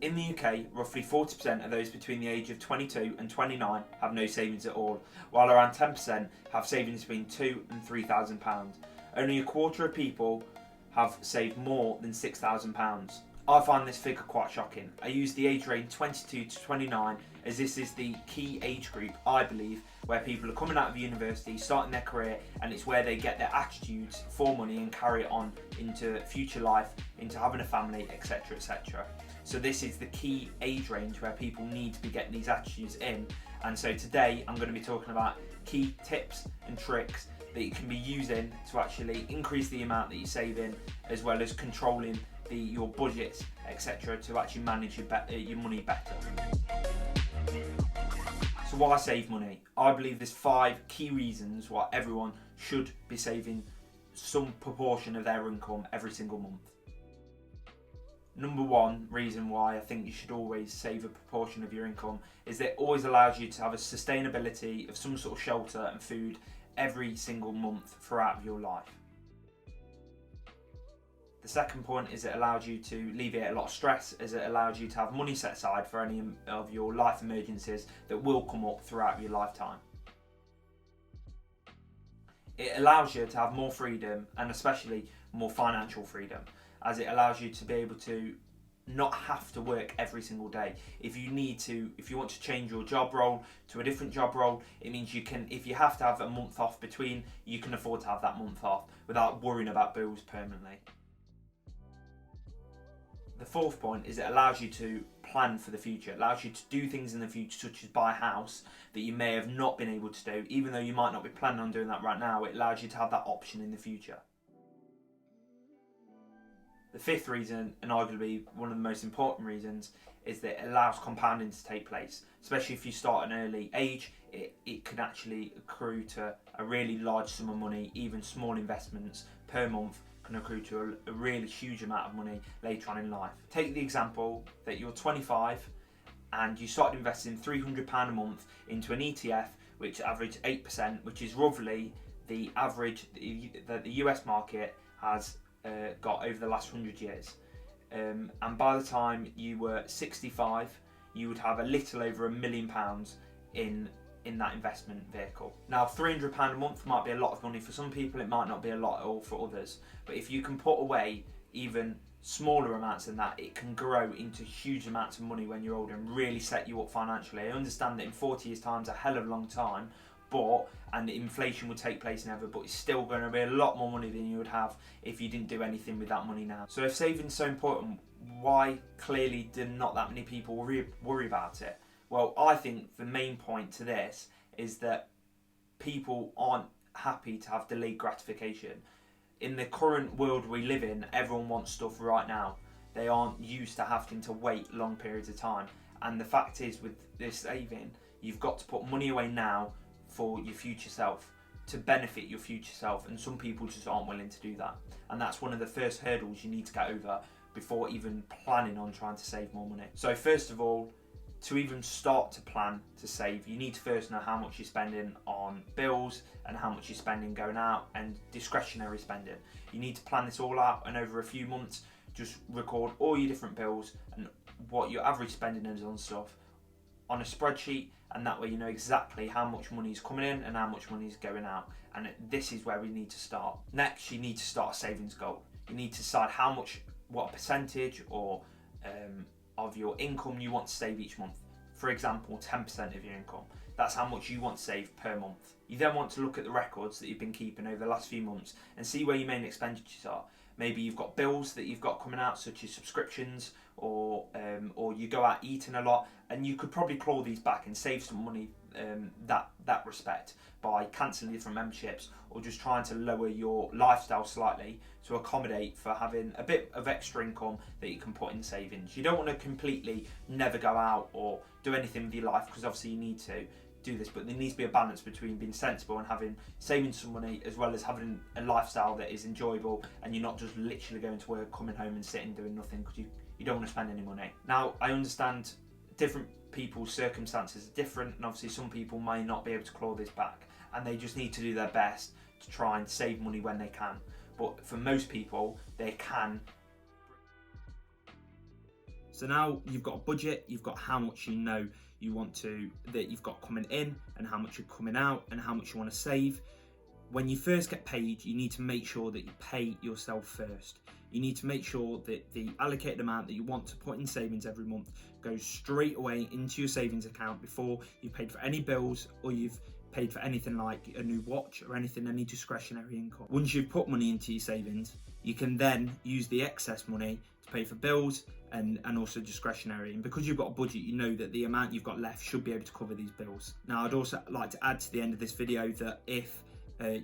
In the UK, roughly 40% of those between the age of 22 and 29 have no savings at all, while around 10% have savings between £2,000 and £3,000. Only a quarter of people have saved more than £6,000. I find this figure quite shocking. I use the age range 22 to 29 as this is the key age group, I believe, where people are coming out of university, starting their career, and it's where they get their attitudes for money and carry it on into future life, into having a family, etc, etc. So this is the key age range where people need to be getting these attitudes in. And so today I'm going to be talking about key tips and tricks that you can be using to actually increase the amount that you save in, as well as controlling your budgets, etc, to actually manage your money better. So why save money? I believe there's 5 key reasons why everyone should be saving some proportion of their income every single month. Number 1 reason why I think you should always save a proportion of your income is that it always allows you to have a sustainability of some sort of shelter and food every single month throughout your life. The second point is it allows you to alleviate a lot of stress, as it allows you to have money set aside for any of your life emergencies that will come up throughout your lifetime. It allows you to have more freedom, and especially more financial freedom, as it allows you to be able to not have to work every single day. If you want to change your job role to a different job role, it means you can, if you have to have a month off between, you can afford to have that month off without worrying about bills permanently. The fourth point is it allows you to plan for the future. It allows you to do things in the future, such as buy a house that you may have not been able to do. Even though you might not be planning on doing that right now, it allows you to have that option in the future. The fifth reason, and arguably one of the most important reasons, is that it allows compounding to take place. Especially if you start at an early age, it can actually accrue to a really large sum of money. Even small investments per month can accrue to a really huge amount of money later on in life. Take the example that you're 25 and you started investing £300 a month into an ETF which averaged 8%, which is roughly the average that the US market has got over the last 100 years. And by the time you were 65, you would have a little over £1 million in that investment vehicle. Now, £300 a month might be a lot of money for some people, it might not be a lot at all for others, but if you can put away even smaller amounts than that, it can grow into huge amounts of money when you're older and really set you up financially. I understand that in 40 years time is a hell of a long time, and inflation would take place never, but it's still going to be a lot more money than you would have if you didn't do anything with that money now. So if saving's so important, why clearly do not that many people worry about it? Well, I think the main point to this is that people aren't happy to have delayed gratification. In the current world we live in, everyone wants stuff right now. They aren't used to having to wait long periods of time. And the fact is, with this saving, you've got to put money away now for your future self, to benefit your future self, and some people just aren't willing to do that. And that's one of the first hurdles you need to get over before even planning on trying to save more money. So first of all, to even start to plan to save, you need to first know how much you're spending on bills and how much you're spending going out and discretionary spending. You need to plan this all out, and over a few months just record all your different bills and what your average spending is on stuff on a spreadsheet, and that way you know exactly how much money is coming in and how much money is going out. And this is where we need to start. Next, you need to start a savings goal. You need to decide what percentage or of your income you want to save each month. For example, 10% of your income. That's how much you want to save per month. You then want to look at the records that you've been keeping over the last few months and see where your main expenditures are. Maybe you've got bills that you've got coming out, such as subscriptions, or you go out eating a lot, and you could probably claw these back and save some money that respect by cancelling different memberships, or just trying to lower your lifestyle slightly to accommodate for having a bit of extra income that you can put in savings. You don't want to completely never go out or do anything with your life, because obviously you need to do this, but there needs to be a balance between being sensible and saving some money, as well as having a lifestyle that is enjoyable, and you're not just literally going to work, coming home and sitting doing nothing because you don't want to spend any money. Now, I understand different people's circumstances are different, and obviously some people may not be able to claw this back, and they just need to do their best to try and save money when they can. But for most people, they can So now you've got a budget, you've got how much you know you want to, that you've got coming in and how much you're coming out and how much you want to save. When you first get paid, you need to make sure that you pay yourself first. You need to make sure that the allocated amount that you want to put in savings every month goes straight away into your savings account before you've paid for any bills or you've paid for anything like a new watch or anything, any discretionary income. Once you've put money into your savings, you can then use the excess money to pay for bills and also discretionary. And because you've got a budget, you know that the amount you've got left should be able to cover these bills. Now, I'd also like to add to the end of this video that if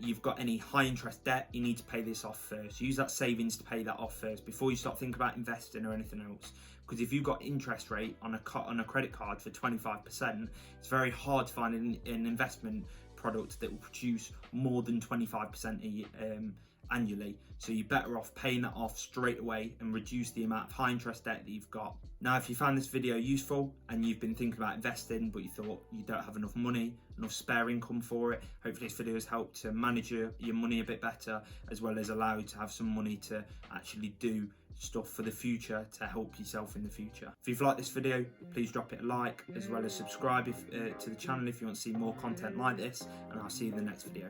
you've got any high interest debt, you need to pay this off first. Use that savings to pay that off first before you start thinking about investing or anything else. Because if you've got interest rate on a credit card for 25%, it's very hard to find an investment product that will produce more than 25% annually. So you're better off paying that off straight away and reduce the amount of high interest debt that you've got. Now, if you found this video useful and you've been thinking about investing but you thought you don't have enough money, enough spare income for it, hopefully this video has helped to manage your money a bit better, as well as allow you to have some money to actually do stuff for the future to help yourself in the future. If you've liked this video, please drop it a like, as well as subscribe to the channel if you want to see more content like this, and I'll see you in the next video.